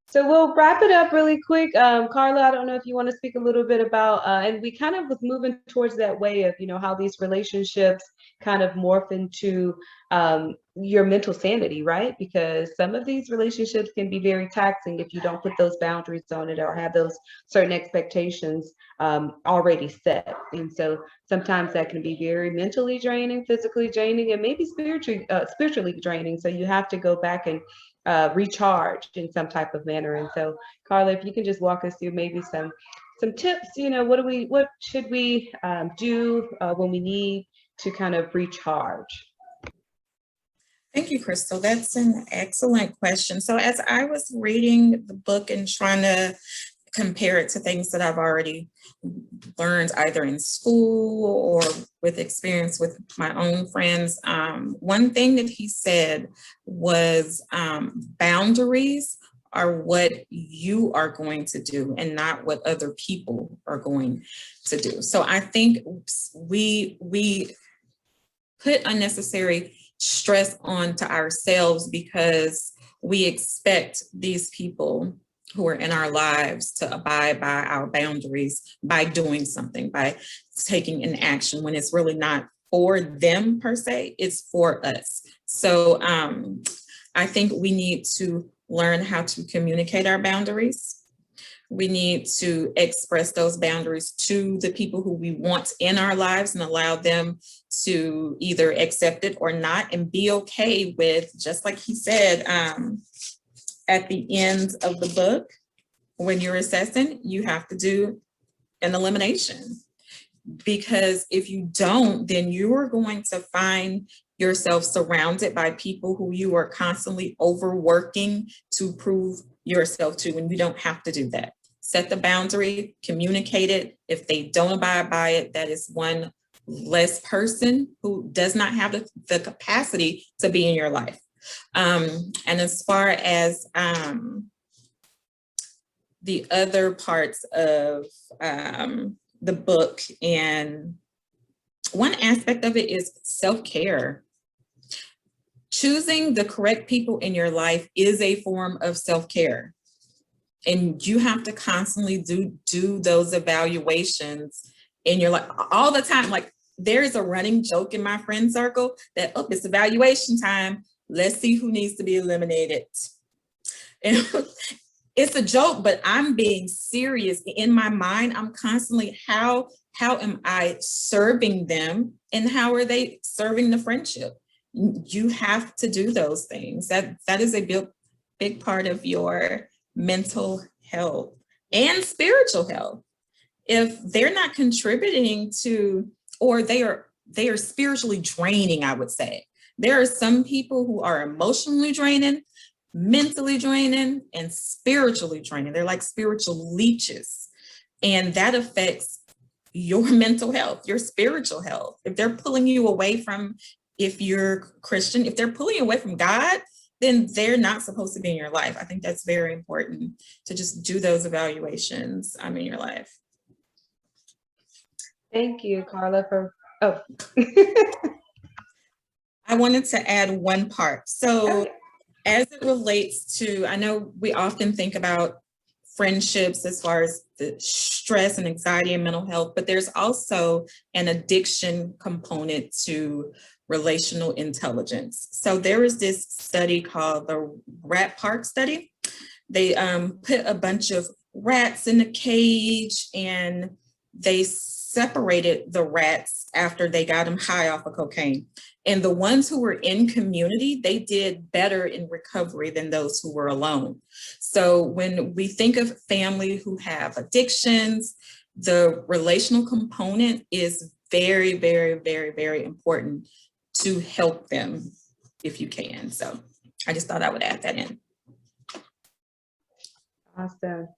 Speaker 3: So we'll wrap it up really quick. Carla, I don't know if you want to speak a little bit about, and we kind of was moving towards that way of, you know, how these relationships kind of morph into your mental sanity, right? Because some of these relationships can be very taxing if you don't put those boundaries on it or have those certain expectations already set. And so sometimes that can be very mentally draining, physically draining, and maybe spiritually draining. So you have to go back and recharge in some type of manner. And so, Carla, if you can just walk us through maybe some tips, you know, what should we do when we need to kind of recharge?
Speaker 5: Thank you, Crystal. That's an excellent question. So as I was reading the book and trying to compare it to things that I've already learned either in school or with experience with my own friends, one thing that he said was boundaries are what you are going to do and not what other people are going to do. So I think we put unnecessary stress onto ourselves because we expect these people who are in our lives to abide by our boundaries by doing something, by taking an action when it's really not for them per se, it's for us. So I think we need to learn how to communicate our boundaries. We need to express those boundaries to the people who we want in our lives and allow them to either accept it or not, and be okay with, just like he said, at the end of the book, when you're assessing, you have to do an elimination. Because if you don't, then you're going to find yourself surrounded by people who you are constantly overworking to prove yourself to, and you don't have to do that. Set the boundary, communicate it. If they don't abide by it, that is one less person who does not have the capacity to be in your life. And as far as the other parts of the book, and one aspect of it is self-care. Choosing the correct people in your life is a form of self-care. And you have to constantly do those evaluations in your life all the time. Like, there is a running joke in my friend circle that, oh, it's evaluation time. Let's see who needs to be eliminated. And it's a joke, but I'm being serious. In my mind, I'm constantly, how am I serving them, and how are they serving the friendship? You have to do those things. That is a big part of your mental health. and spiritual health. If they're not contributing to, or they are spiritually draining, I would say. There are some people who are emotionally draining, mentally draining, and spiritually draining. They're like spiritual leeches. And that affects your mental health, your spiritual health. If they're pulling you away from, if you're Christian, if they're pulling you away from God, then they're not supposed to be in your life. I think that's very important to just do those evaluations in your life.
Speaker 3: Thank you, Carla, for, oh.
Speaker 5: I wanted to add one part. So as it relates to, I know we often think about friendships as far as the stress and anxiety and mental health, but there's also an addiction component to relational intelligence. So there was this study called the Rat Park study. They put a bunch of rats in a cage and they separated the rats after they got them high off of cocaine. And the ones who were in community, they did better in recovery than those who were alone. So when we think of family who have addictions, the relational component is very, very, very, very important to help them if you can. So I just thought I would add that in.
Speaker 3: Awesome.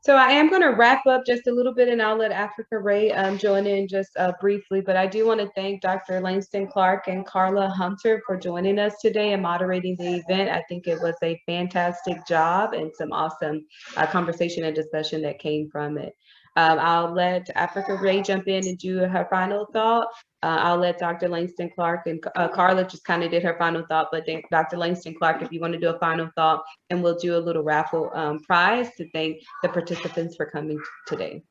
Speaker 3: So I am going to wrap up just a little bit, and I'll let Africa Ray join in just briefly, but I do want to thank Dr. Langston Clark and Carla Hunter for joining us today and moderating the event. I think it was a fantastic job and some awesome conversation and discussion that came from it. I'll let Africa Ray jump in and do her final thought. I'll let Dr. Langston Clark and Carla just kind of did her final thought, but then Dr. Langston Clark, if you want to do a final thought, and we'll do a little raffle prize to thank the participants for coming today.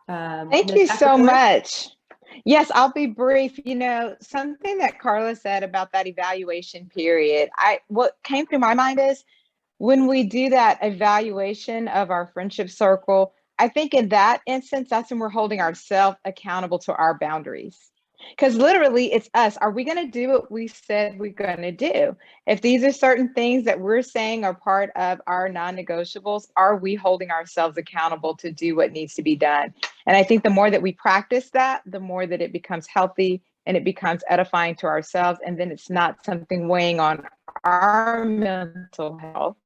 Speaker 9: Thank you so much. Yes, I'll be brief. You know, something that Carla said about that evaluation period, what came through my mind is when we do that evaluation of our friendship circle, I think in that instance, that's when we're holding ourselves accountable to our boundaries. Because literally it's us. Are we going to do what we said we're going to do? If these are certain things that we're saying are part of our non-negotiables, are we holding ourselves accountable to do what needs to be done? And I think the more that we practice that, the more that it becomes healthy and it becomes edifying to ourselves. And then it's not something weighing on our mental health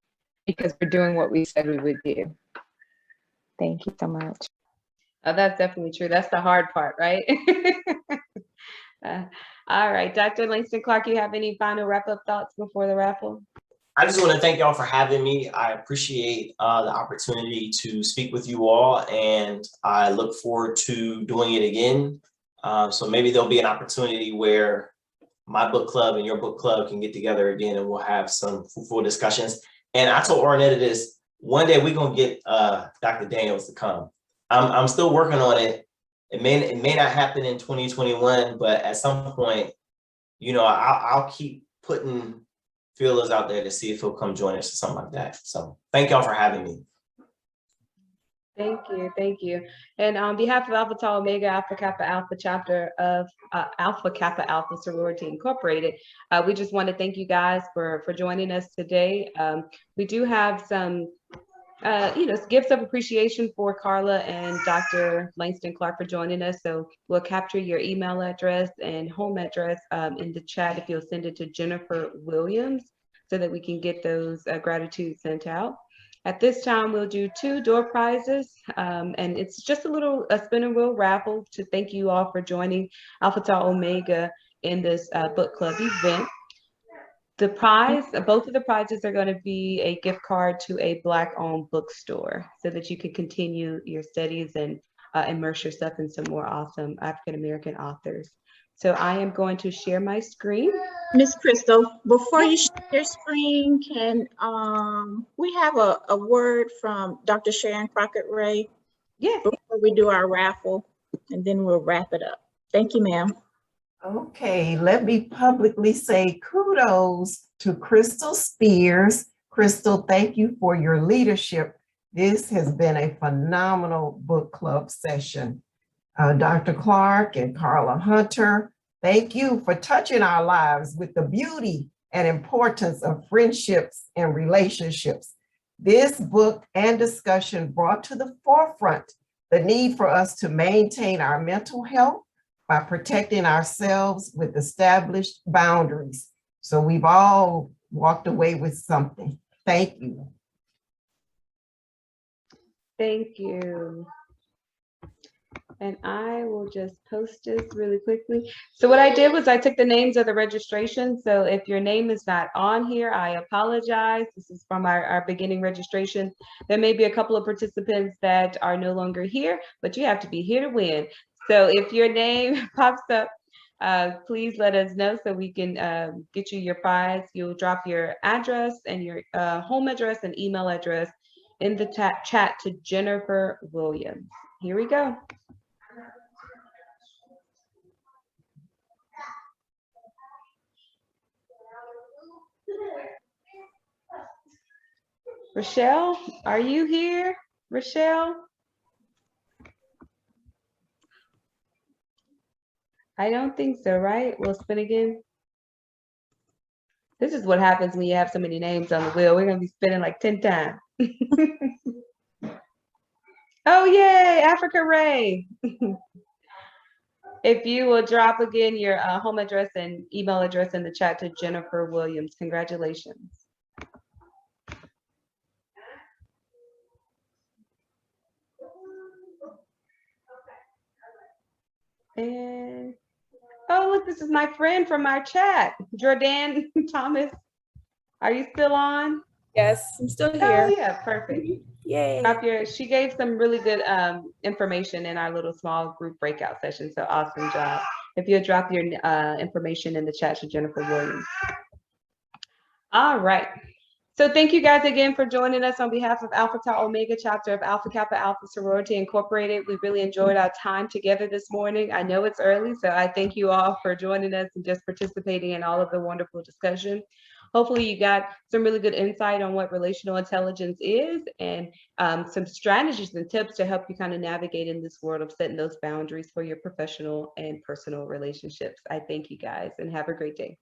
Speaker 9: because we're doing what we said we would do. Thank you so much.
Speaker 3: Oh, that's definitely true. That's the hard part, right? All right, Dr. Langston Clark, you have any final wrap-up thoughts before the raffle?
Speaker 4: I just want to thank y'all for having me. I appreciate the opportunity to speak with you all, and I look forward to doing it again. So maybe there'll be an opportunity where my book club and your book club can get together again, and we'll have some fruitful discussions. And I told Ornetta this, one day we're gonna get Dr. Daniels to come. I'm still working on it. It may not happen in 2021, but at some point, you know, I'll keep putting feelers out there to see if he'll come join us or something like that. So thank y'all for having me.
Speaker 3: Thank you, thank you. And on behalf of Alpha Tau Omega Alpha Kappa Alpha chapter of Alpha Kappa Alpha Sorority Incorporated, we just want to thank you guys for joining us today. We do have some gifts of appreciation for Carla and Dr. Langston Clark for joining us. So we'll capture your email address and home address in the chat if you'll send it to Jennifer Williams so that we can get those gratitude sent out. At this time, we'll do 2 door prizes, and it's just a spin and wheel raffle to thank you all for joining Alpha Tau Omega in this book club event. The prize, both of the prizes are going to be a gift card to a Black-owned bookstore so that you can continue your studies and immerse yourself in some more awesome African-American authors. So I am going to share my screen.
Speaker 1: Miss Crystal, before you share your screen, can we have a word from Dr. Sharon Crockett Ray?
Speaker 3: Yeah.
Speaker 1: Before we do our raffle, and then we'll wrap it up. Thank you, ma'am.
Speaker 2: Okay, let me publicly say kudos to Crystal Spears. Crystal, thank you for your leadership. This has been a phenomenal book club session. Dr. Clark and Carla Hunter, thank you for touching our lives with the beauty and importance of friendships and relationships. This book and discussion brought to the forefront the need for us to maintain our mental health by protecting ourselves with established boundaries. So we've all walked away with something. Thank you.
Speaker 3: Thank you. And I will just post this really quickly. So what I did was I took the names of the registration. So if your name is not on here, I apologize. This is from our beginning registration. There may be a couple of participants that are no longer here, but you have to be here to win. So if your name pops up, please let us know so we can get you your prize. You'll drop your address and your home address and email address in the chat to Jennifer Williams. Here we go. Rochelle, are you here? Rochelle? I don't think so, right? We'll spin again. This is what happens when you have so many names on the wheel. We're gonna be spinning like 10 times. Oh, yay, Africa Ray. If you will drop again your home address and email address in the chat to Jennifer Williams, congratulations. And oh, look, this is my friend from our chat, Jordan Thomas. Are you still on?
Speaker 13: Yes, I'm still
Speaker 3: Oh,
Speaker 13: here.
Speaker 3: yeah, perfect.
Speaker 13: Yay.
Speaker 3: She gave some really good information in our little small group breakout session. So awesome job. If you'll drop your information in the chat to Jennifer Williams. All right. So thank you guys again for joining us on behalf of Alpha Tau Omega chapter of Alpha Kappa Alpha Sorority Incorporated. We really enjoyed our time together this morning. I know it's early, so I thank you all for joining us and just participating in all of the wonderful discussion. Hopefully you got some really good insight on what relational intelligence is and some strategies and tips to help you kind of navigate in this world of setting those boundaries for your professional and personal relationships. I thank you guys and have a great day.